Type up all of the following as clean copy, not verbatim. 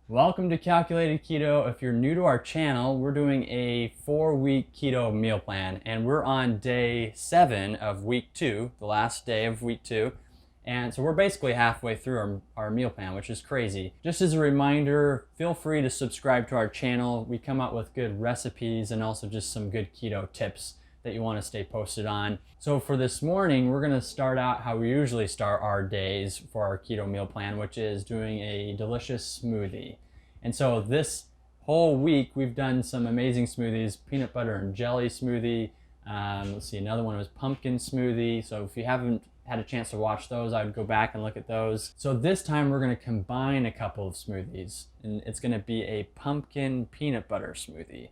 Welcome to Calculated Keto. If you're new to our channel, we're doing a 4-week keto meal plan, and we're on day 7 of week 2, the last day of week 2. And so we're basically halfway through our meal plan, which is crazy. Just as a reminder, feel free to subscribe to our channel. We come out with good recipes and also just some good keto tips that you want to stay posted on. So for this morning, we're going to start out how we usually start our days for our keto meal plan, which is doing a delicious smoothie. And so this whole week, we've done some amazing smoothies: peanut butter and jelly smoothie. Let's see, another one was pumpkin smoothie. So if you haven't had a chance to watch those, I would go back and look at those. So this time we're going to combine a couple of smoothies, and it's going to be a pumpkin peanut butter smoothie,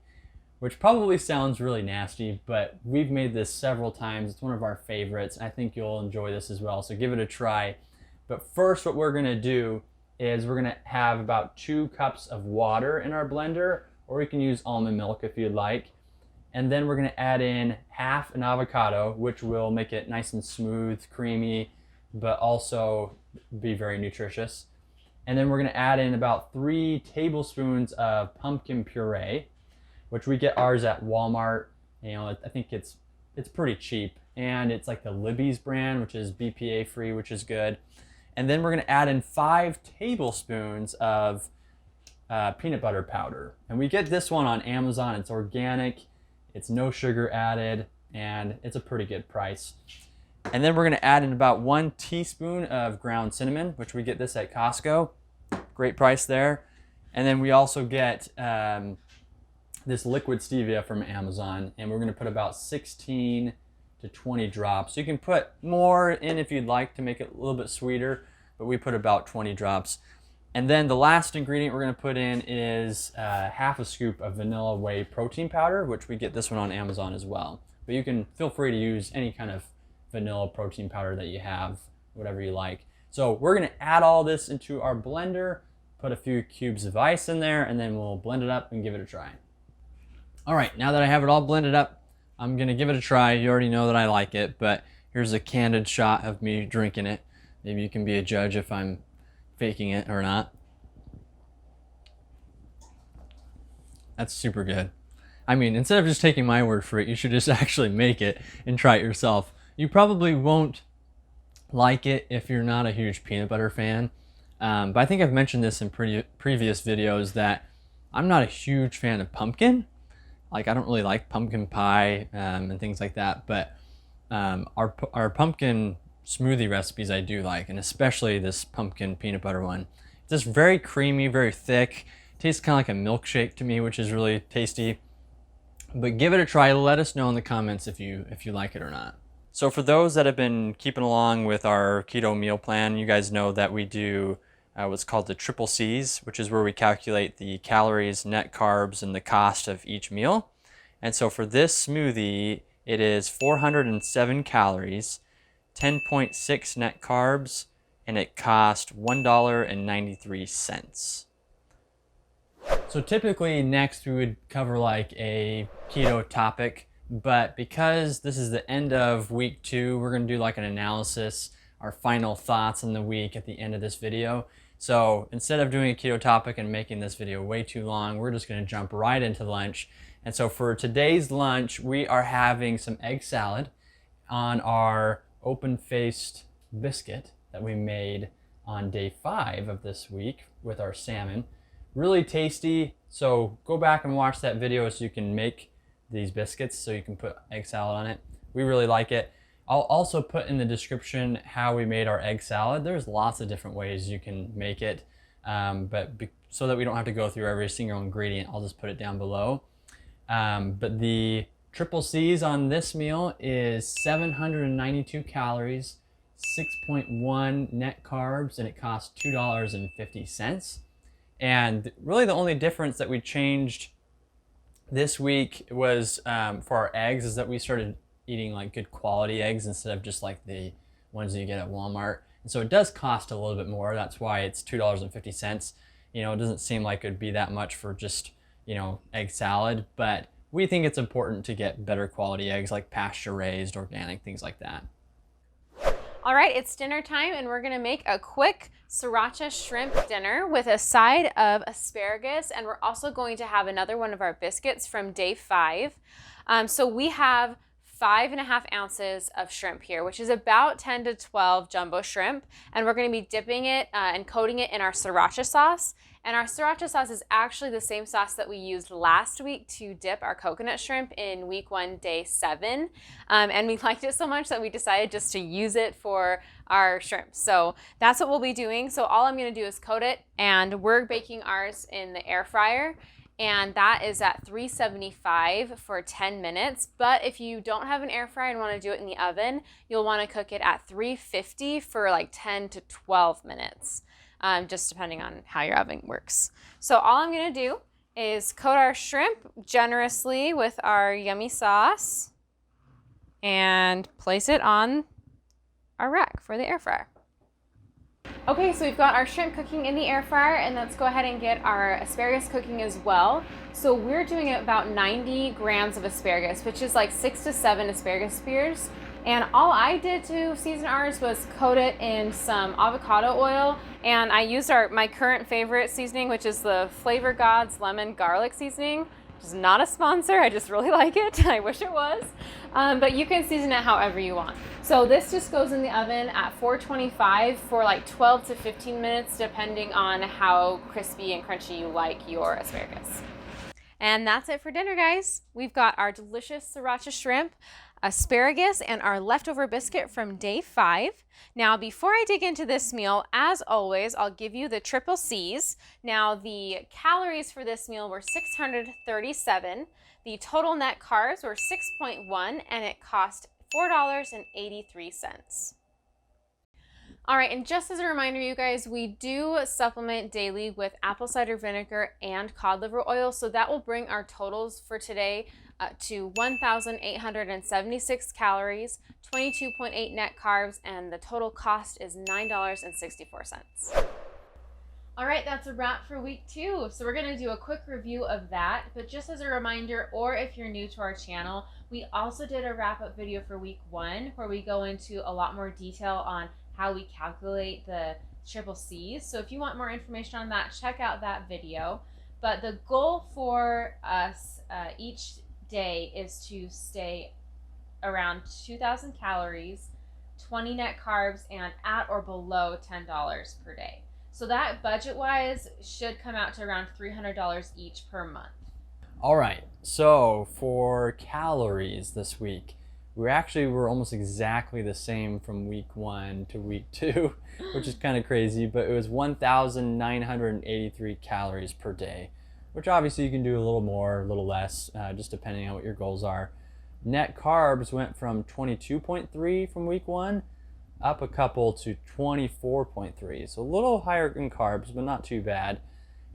which probably sounds really nasty, but we've made this several times. It's one of our favorites. I think you'll enjoy this as well, so give it a try. But first, what we're gonna do is we're gonna have about 2 cups of water in our blender, or you can use almond milk if you'd like. And then we're gonna add in half an avocado, which will make it nice and smooth, creamy, but also be very nutritious. And then we're gonna add in about 3 tablespoons of pumpkin puree, which we get ours at Walmart. You know, I think it's pretty cheap, and it's like the Libby's brand, which is BPA free, which is good. And then we're gonna add in 5 tablespoons of peanut butter powder. And we get this one on Amazon. It's organic, it's no sugar added, and it's a pretty good price. And then we're gonna add in about 1 teaspoon of ground cinnamon, which we get this at Costco. Great price there. And then we also get this liquid stevia from Amazon, and we're going to put about 16 to 20 drops. You can put more in if you'd like to make it a little bit sweeter, but we put about 20 drops. And then the last ingredient we're going to put in is half a scoop of vanilla whey protein powder, which we get this one on Amazon as well. But you can feel free to use any kind of vanilla protein powder that you have, whatever you like. So we're going to add all this into our blender, put a few cubes of ice in there, and then we'll blend it up and give it a try. All right, now that I have it all blended up, I'm gonna give it a try. You already know that I like it, but here's a candid shot of me drinking it. Maybe you can be a judge if I'm faking it or not. That's super good. I mean, instead of just taking my word for it, you should just actually make it and try it yourself. You probably won't like it if you're not a huge peanut butter fan, but I think I've mentioned this in previous videos that I'm not a huge fan of pumpkin. Like, I don't really like pumpkin pie and things like that, but our pumpkin smoothie recipes I do like, and especially this pumpkin peanut butter one. It's just very creamy, very thick. Tastes kind of like a milkshake to me, which is really tasty. But give it a try. Let us know in the comments if you like it or not. So for those that have been keeping along with our keto meal plan, you guys know that we do what's called the triple C's, which is where we calculate the calories, net carbs, and the cost of each meal. And so for this smoothie, it is 407 calories, 10.6 net carbs, and it cost $1.93. So typically next we would cover like a keto topic, but because this is the end of week 2, we're gonna do like an analysis, our final thoughts on the week at the end of this video. So instead of doing a keto topic and making this video way too long, we're just gonna jump right into lunch. And so for today's lunch, we are having some egg salad on our open-faced biscuit that we made on day 5 of this week with our salmon. Really tasty, so go back and watch that video so you can make these biscuits, so you can put egg salad on it. We really like it. I'll also put in the description how we made our egg salad. There's lots of different ways you can make it, so that we don't have to go through every single ingredient, I'll just put it down below. But the triple C's on this meal is 792 calories, 6.1 net carbs, and it costs $2.50. And really the only difference that we changed this week was for our eggs is that we started eating like good quality eggs instead of just like the ones that you get at Walmart. And so it does cost a little bit more. That's why it's $2.50. You know, it doesn't seem like it'd be that much for just, you know, egg salad, but we think it's important to get better quality eggs, like pasture raised, organic, things like that. All right, it's dinner time and we're gonna make a quick sriracha shrimp dinner with a side of asparagus, and we're also going to have another one of our biscuits from day 5. So we have 5.5 ounces of shrimp here, which is about 10 to 12 jumbo shrimp, and we're gonna be dipping it and coating it in our sriracha sauce. And our sriracha sauce is actually the same sauce that we used last week to dip our coconut shrimp in week 1, day 7. And we liked it so much that we decided just to use it for our shrimp. So that's what we'll be doing. So all I'm gonna do is coat it, and we're baking ours in the air fryer. And that is at 375 for 10 minutes. But if you don't have an air fryer and wanna do it in the oven, you'll wanna cook it at 350 for like 10 to 12 minutes. Just depending on how your oven works. So all I'm gonna do is coat our shrimp generously with our yummy sauce and place it on our rack for the air fryer. Okay, so we've got our shrimp cooking in the air fryer, and let's go ahead and get our asparagus cooking as well. So we're doing about 90 grams of asparagus, which is like 6 to 7 asparagus spears. And all I did to season ours was coat it in some avocado oil, and I used my current favorite seasoning, which is the Flavor Gods lemon garlic seasoning, which is not a sponsor, I just really like it. I wish it was, but you can season it however you want. So this just goes in the oven at 425 for like 12 to 15 minutes, depending on how crispy and crunchy you like your asparagus. And that's it for dinner, guys. We've got our delicious sriracha shrimp, asparagus, and our leftover biscuit from day 5. Now, before I dig into this meal, as always, I'll give you the triple C's. Now, the calories for this meal were 637. The total net carbs were 6.1, and it cost $4.83. All right, and just as a reminder, you guys, we do supplement daily with apple cider vinegar and cod liver oil, so that will bring our totals for today to 1,876 calories, 22.8 net carbs, and the total cost is $9.64. All right, that's a wrap for week 2. So we're gonna do a quick review of that, but just as a reminder, or if you're new to our channel, we also did a wrap-up video for week 1 where we go into a lot more detail on how we calculate the triple C's. So if you want more information on that, check out that video. But the goal for us each day is to stay around 2,000 calories, 20 net carbs, and at or below $10 per day. So that budget-wise should come out to around $300 each per month. All right, so for calories this week, we're almost exactly the same from week 1 to week 2, which is kind of crazy, but it was 1,983 calories per day, which obviously you can do a little more, a little less, just depending on what your goals are. Net carbs went from 22.3 from week 1 up a couple to 24.3, so a little higher in carbs, but not too bad.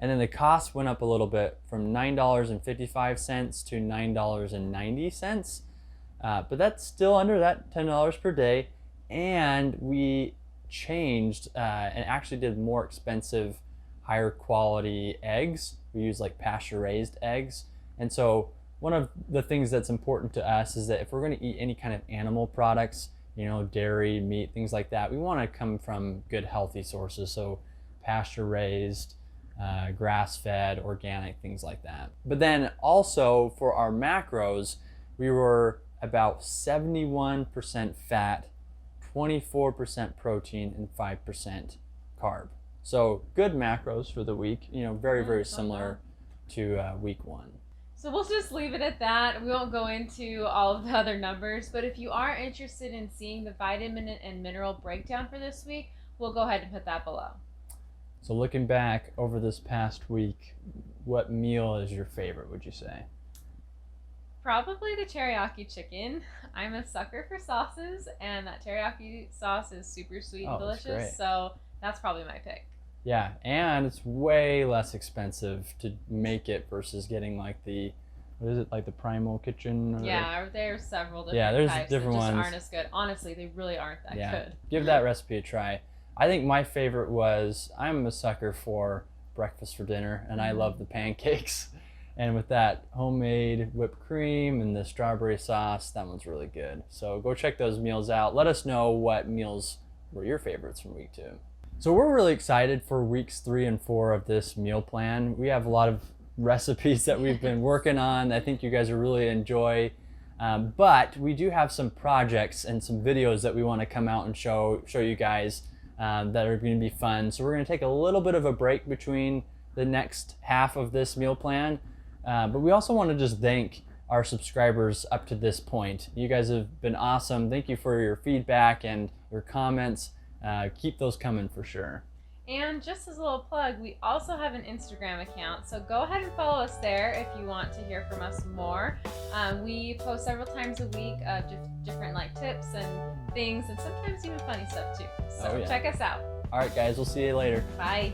And then the cost went up a little bit from $9.55 to $9.90. But that's still under that $10 per day, and we changed and actually did more expensive, higher quality eggs. We use like pasture raised eggs, and so one of the things that's important to us is that if we're going to eat any kind of animal products, you know, dairy, meat, things like that, we want to come from good healthy sources, so pasture raised, grass fed, organic, things like that. But then also for our macros, we were about 71% fat, 24% protein, and 5% carb. So good macros for the week, you know, very, very similar to week 1. So we'll just leave it at that. We won't go into all of the other numbers, but if you are interested in seeing the vitamin and mineral breakdown for this week, we'll go ahead and put that below. So looking back over this past week, what meal is your favorite, would you say? Probably the teriyaki chicken. I'm a sucker for sauces, and that teriyaki sauce is super sweet and delicious, so that's probably my pick. Yeah, and it's way less expensive to make it versus getting like the, what is it, like the Primal Kitchen? Or... Yeah, there's several different there's types different that just ones. aren't as good. Honestly, they really aren't that good. Give that recipe a try. I think my favorite was, I'm a sucker for breakfast for dinner, and I love the pancakes. And with that homemade whipped cream and the strawberry sauce, that one's really good. So go check those meals out. Let us know what meals were your favorites from week 2. So we're really excited for weeks 3 and 4 of this meal plan. We have a lot of recipes that we've been working on. I think you guys will really enjoy. But we do have some projects and some videos that we want to come out and show you guys that are going to be fun. So we're going to take a little bit of a break between the next half of this meal plan. But we also want to just thank our subscribers up to this point. You guys have been awesome. Thank you for your feedback and your comments. Keep those coming for sure. And just as a little plug, we also have an Instagram account, so go ahead and follow us there if you want to hear from us more. We post several times a week of different like tips and things, and sometimes even funny stuff too. So check us out. All right, guys, we'll see you later. Bye.